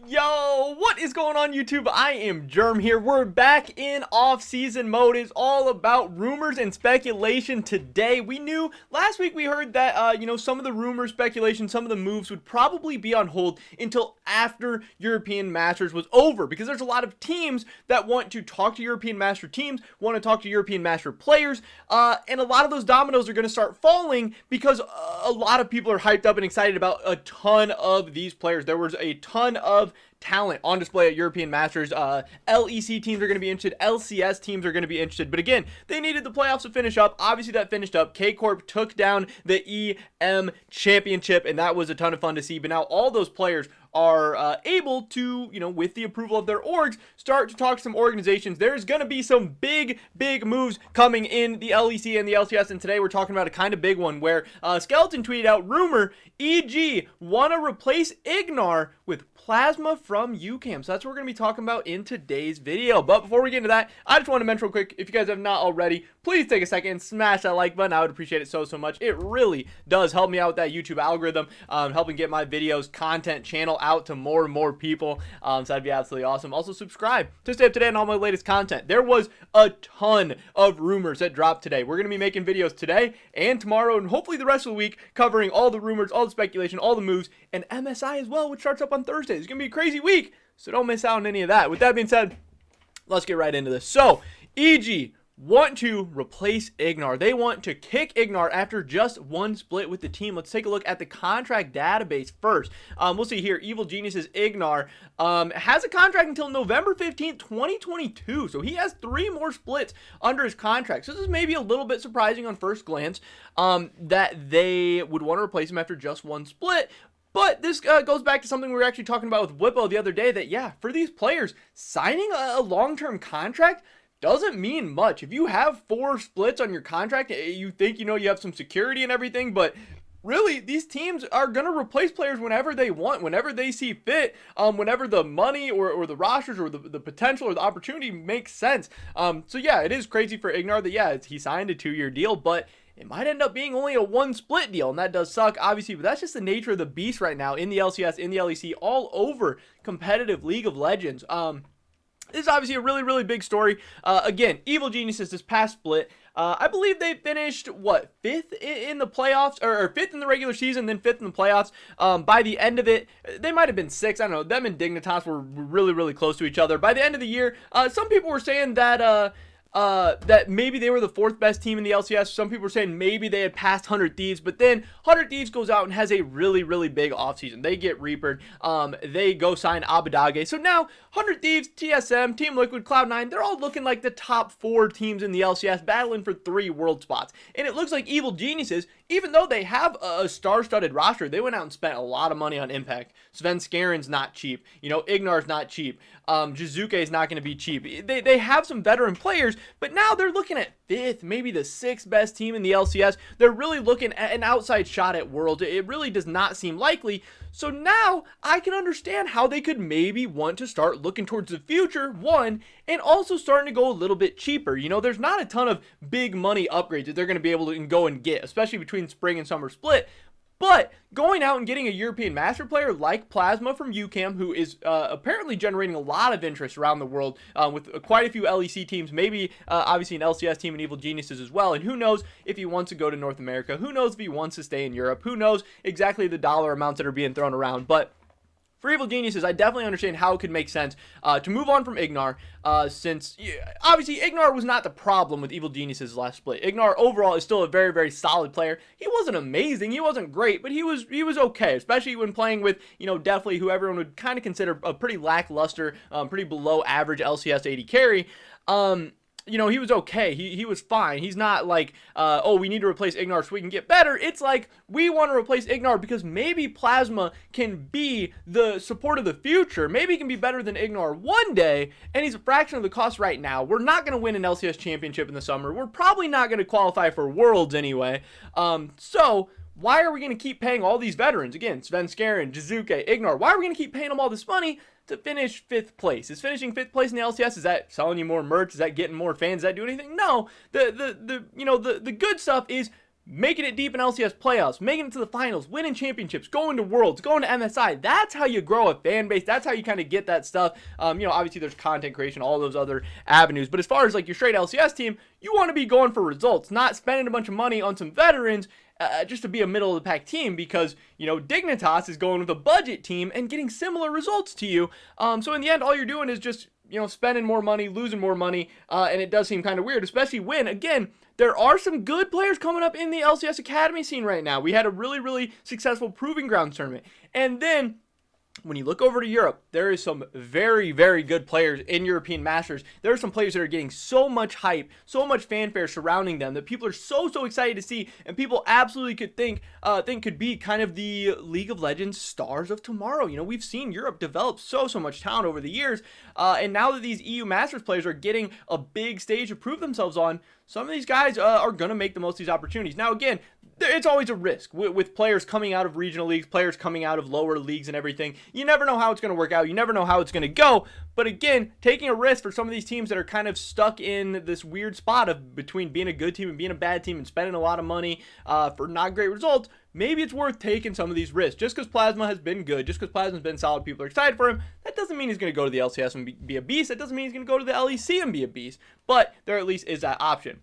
Yo, what is going on YouTube? I am Germ here. We're back in off-season mode. It's all about rumors and speculation today. We knew last week we heard that some of the rumors, speculation, some of the moves would probably be on hold until after European Masters was over, because there's a lot of teams that want to talk to European Master teams, want to talk to European Master players, and a lot of those dominoes are going to start falling because a lot of people are hyped up and excited about a ton of these players. There was a ton of talent on display at European Masters. LEC teams are going to be interested. LCS teams are going to be interested. But again, they needed the playoffs to finish up. Obviously, that finished up. K-Corp took down the EM Championship, and that was a ton of fun to see. But now all those players are able to, with the approval of their orgs, start to talk to some organizations. There's going to be some big moves coming in the LEC and the LCS, and today we're talking about a kind of big one where Skeleton tweeted out, rumor, EG want to replace Ignar with Plasma from UCAM. So that's what we're going to be talking about in today's video. But before we get into that, I just want to mention real quick, if you guys have not already, please take a second and smash that like button. I would appreciate it so much. It really does help me out with that YouTube algorithm, helping get my videos, content, channel out to more and more people. So that'd be absolutely awesome. Also, subscribe to stay up to date on all my latest content. There was a ton of rumors that dropped today. We're going to be making videos today and tomorrow, and hopefully the rest of the week, covering all the rumors, all the speculation, all the moves, and MSI as well, which starts up on Thursday. It's going to be a crazy week, so don't miss out on any of that. With that being said, let's get right into this. So, EG want to replace Ignar. They want to kick Ignar after just one split with the team. Let's take a look at the contract database first. We'll see here, Evil Genius's Ignar has a contract until November 15th, 2022. So he has 3 more splits under his contract. So this is maybe a little bit surprising on first glance that they would want to replace him after just one split. But this goes back to something we were actually talking about with Whippo the other day, that, yeah, for these players, signing a long-term contract doesn't mean much. If you have 4 splits on your contract, you think, you have some security and everything, but really, these teams are going to replace players whenever they want, whenever they see fit, whenever the money or the rosters or the potential or the opportunity makes sense. So yeah, it is crazy for Ignar that, yeah, he signed a 2-year deal, but it might end up being only a 1-split deal, and that does suck, obviously, but that's just the nature of the beast right now in the LCS, in the LEC, all over competitive League of Legends. This is obviously a really big story. Again, Evil Geniuses this past split, I believe they finished, what, 5th in the playoffs, or 5th in the regular season, then 5th in the playoffs. By the end of it, they might have been 6th. I don't know. Them and Dignitas were really close to each other. By the end of the year, some people were saying that that maybe they were the 4th best team in the LCS. Some people were saying maybe they had passed 100 Thieves, but then 100 Thieves goes out and has a really big offseason. They get Reapered. They go sign Abadage. So now 100 Thieves, TSM, Team Liquid, Cloud9, they're all looking like the top 4 teams in the LCS, battling for 3 world spots. And it looks like Evil Geniuses, even though they have a star-studded roster, they went out and spent a lot of money on Impact. Sven Skaren's not cheap. Ignar's not cheap. Jizuke is not going to be cheap. They have some veteran players, but now they're looking at 5th, maybe the 6th best team in the LCS. They're really looking at an outside shot at Worlds. It really does not seem likely. So now I can understand how they could maybe want to start looking towards the future, one, and also starting to go a little bit cheaper. There's not a ton of big money upgrades that they're going to be able to go and get, especially between spring and summer split. But going out and getting a European Master player like Plasma from UCAM, who is apparently generating a lot of interest around the world with quite a few LEC teams, maybe obviously an LCS team and Evil Geniuses as well. And who knows if he wants to go to North America? Who knows if he wants to stay in Europe? Who knows exactly the dollar amounts that are being thrown around? But for Evil Geniuses, I definitely understand how it could make sense to move on from Ignar, since obviously Ignar was not the problem with Evil Geniuses' last split. Ignar overall is still a very solid player. He wasn't amazing, he wasn't great, but he was okay, especially when playing with, definitely who everyone would kind of consider a pretty lackluster, pretty below average LCS AD carry. He was okay. He was fine. He's not like, oh, we need to replace Ignar so we can get better. It's like, we want to replace Ignar because maybe Plasma can be the support of the future. Maybe he can be better than Ignar one day, and he's a fraction of the cost right now. We're not going to win an LCS championship in the summer. We're probably not going to qualify for Worlds anyway. So why are we going to keep paying all these veterans? Again, Sven Skaren, Jizuke, Ignar. Why are we going to keep paying them all this money to finish 5th place? Is finishing 5th place in the LCS, is that selling you more merch? Is that getting more fans? Does that do anything? No. The good stuff is making it deep in LCS playoffs, making it to the finals, winning championships, going to Worlds, going to MSI. That's how you grow a fan base. That's how you kind of get that stuff. Obviously there's content creation, all those other avenues. But as far as like your straight LCS team, you want to be going for results, not spending a bunch of money on some veterans just to be a middle of the pack team, because, Dignitas is going with a budget team and getting similar results to you. So in the end, all you're doing is just, spending more money, losing more money, and it does seem kind of weird, especially when, again, there are some good players coming up in the LCS Academy scene right now. We had a really, really successful Proving Grounds tournament. And then when you look over to Europe, there is some very, very good players in European Masters. There are some players that are getting so much hype, so much fanfare surrounding them that people are so excited to see, and people absolutely could think could be kind of the League of Legends stars of tomorrow. We've seen Europe develop so much talent over the years, and now that these EU Masters players are getting a big stage to prove themselves on, some of these guys are going to make the most of these opportunities. Now, again, it's always a risk with players coming out of regional leagues, players coming out of lower leagues and everything. You never know how it's going to work out. You never know how it's going to go. But again, taking a risk for some of these teams that are kind of stuck in this weird spot of between being a good team and being a bad team and spending a lot of money for not great results, maybe it's worth taking some of these risks. Just because Plasma has been good, just because Plasma's been solid, people are excited for him, that doesn't mean he's going to go to the LCS and be a beast. That doesn't mean he's going to go to the LEC and be a beast. But there at least is that option.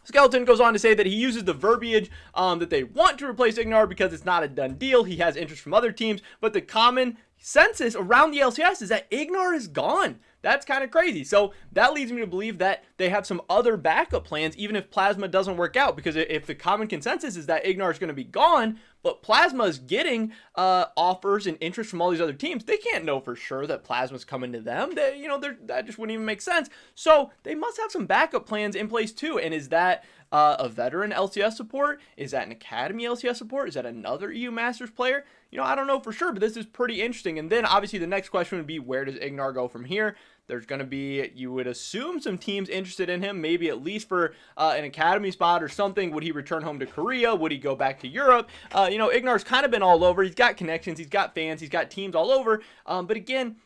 Skeleton goes on to say that he uses the verbiage that they want to replace Ignar because it's not a done deal. He has interest from other teams, but the common consensus around the LCS is that Ignar is gone. That's kind of crazy. So that leads me to believe that they have some other backup plans, even if Plasma doesn't work out. Because if the common consensus is that Ignar is going to be gone, but Plasma is getting offers and interest from all these other teams, they can't know for sure that Plasma's coming to them. That just wouldn't even make sense. So they must have some backup plans in place too. And is that a veteran LCS support? Is that an Academy LCS support? Is that another EU Masters player? I don't know for sure, but this is pretty interesting. And then obviously the next question would be, where does Ignar go from here? There's going to be, you would assume, some teams interested in him, maybe at least for an Academy spot or something. Would he return home to Korea? Would he go back to Europe? Ignar's kind of been all over. He's got connections. He's got fans. He's got teams all over. But again,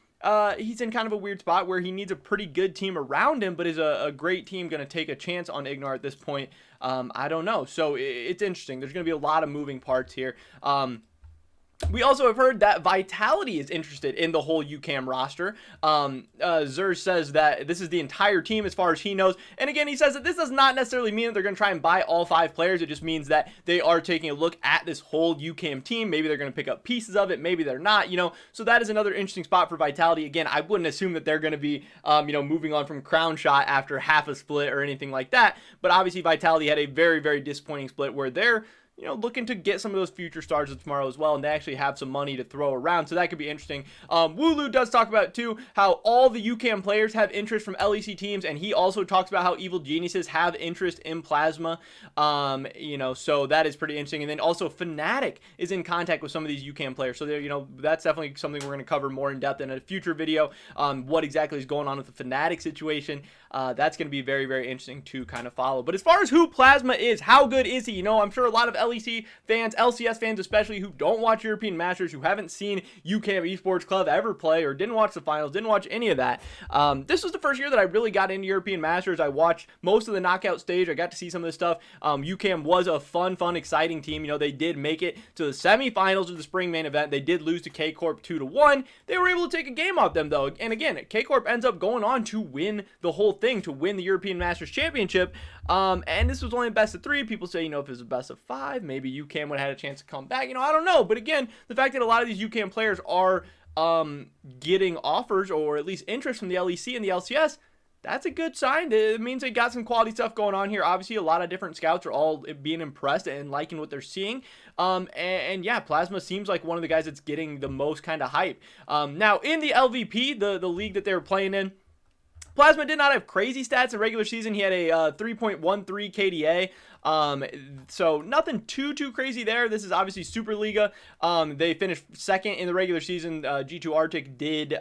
he's in kind of a weird spot where he needs a pretty good team around him, but is a great team going to take a chance on Ignar at this point? I don't know. So it's interesting. There's going to be a lot of moving parts here. We also have heard that Vitality is interested in the whole UCAM roster. Zur says that this is the entire team as far as he knows. And again, he says that this does not necessarily mean that they're going to try and buy all 5 players. It just means that they are taking a look at this whole UCAM team. Maybe they're going to pick up pieces of it. Maybe they're not, So that is another interesting spot for Vitality. Again, I wouldn't assume that they're going to be, moving on from Crown Shot after half a split or anything like that. But obviously Vitality had a very, very disappointing split where they're looking to get some of those future stars of tomorrow as well, and they actually have some money to throw around, so that could be interesting. Wooloo does talk about, too, how all the UCAM players have interest from LEC teams, and he also talks about how Evil Geniuses have interest in Plasma, so that is pretty interesting. And then also Fnatic is in contact with some of these UCAM players, so that's definitely something we're going to cover more in depth in a future video, what exactly is going on with the Fnatic situation. That's going to be very, very interesting to kind of follow. But as far as who Plasma is, how good is he? I'm sure a lot of LEC fans, LCS fans especially, who don't watch European Masters, who haven't seen UCAM Esports Club ever play or didn't watch the finals, didn't watch any of that. This was the first year that I really got into European Masters. I watched most of the knockout stage. I got to see some of this stuff. UCAM was a fun, exciting team. They did make it to the semifinals of the spring main event. They did lose to K-Corp 2-1. They were able to take a game off them, though. And again, K-Corp ends up going on to win the whole thing, to win the European Masters Championship. And this was only a best of 3. People say, if it was a best of 5, maybe UCAM would have had a chance to come back. I don't know. But again, the fact that a lot of these UCAM players are getting offers or at least interest from the LEC and the LCS, that's a good sign. It means they got some quality stuff going on here. Obviously, a lot of different scouts are all being impressed and liking what they're seeing. And yeah, Plasma seems like one of the guys that's getting the most kind of hype. Now, in the LVP, the league that they were playing in, Plasma did not have crazy stats in regular season. He had a 3.13 KDA. So nothing too crazy there. This is obviously Superliga. They finished second in the regular season. G2 Arctic did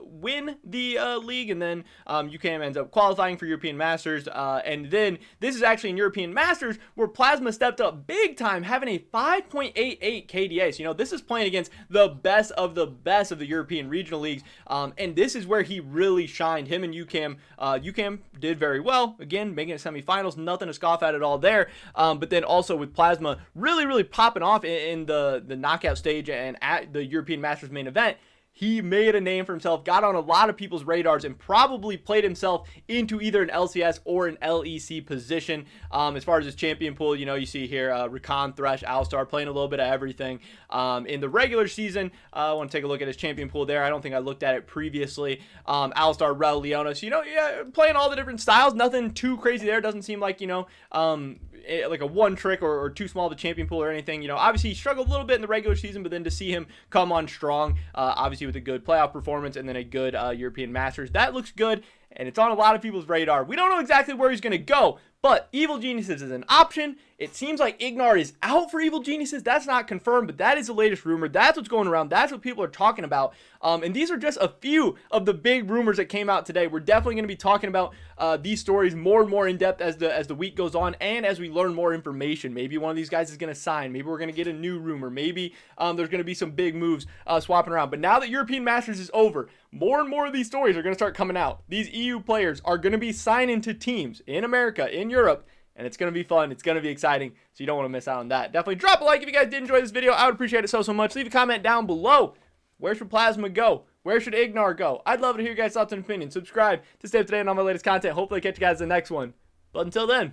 win the league, and then UCAM ends up qualifying for European Masters. And then this is actually in European Masters where Plasma stepped up big time, having a 5.88 KDA. So, this is playing against the best of the European regional leagues. And this is where he really shined. Him and UCAM. UCAM did very well. Again, making it semifinals. Nothing to scoff at all there. there. But then also with Plasma really popping off in the knockout stage and at the European Masters main event, he made a name for himself, got on a lot of people's radars, and probably played himself into either an LCS or an LEC position. As far as his champion pool, you see here, Rakan, Thresh, Alistar, playing a little bit of everything. In the regular season, I want to take a look at his champion pool there. I don't think I looked at it previously. Alistar, Rel, Leona. So, yeah, playing all the different styles. Nothing too crazy there. Doesn't seem like, like a one trick or too small of a champion pool or anything. Obviously he struggled a little bit in the regular season, but then to see him come on strong, obviously with a good playoff performance and then a good European Masters, that looks good, and it's on a lot of people's radar. We don't know exactly where he's going to go, but Evil Geniuses is an option. It seems like Ignar is out for Evil Geniuses. That's not confirmed, but that is the latest rumor. That's what's going around. That's what people are talking about. And these are just a few of the big rumors that came out today. We're definitely going to be talking about these stories more and more in depth as the week goes on and as we learn more information. Maybe one of these guys is going to sign. Maybe we're going to get a new rumor. Maybe there's going to be some big moves swapping around. But now that European Masters is over, more and more of these stories are going to start coming out. These EU players are going to be signing to teams in America, in Europe, and it's going to be fun. It's going to be exciting, so you don't want to miss out on that. Definitely drop a like if you guys did enjoy this video. I would appreciate it so much. Leave a comment down below. Where should Plasma go? Where should Ignar go? I'd love to hear your guys' thoughts and opinions. Subscribe to stay up to date on all my latest content. Hopefully I catch you guys in the next one. But until then,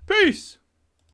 peace!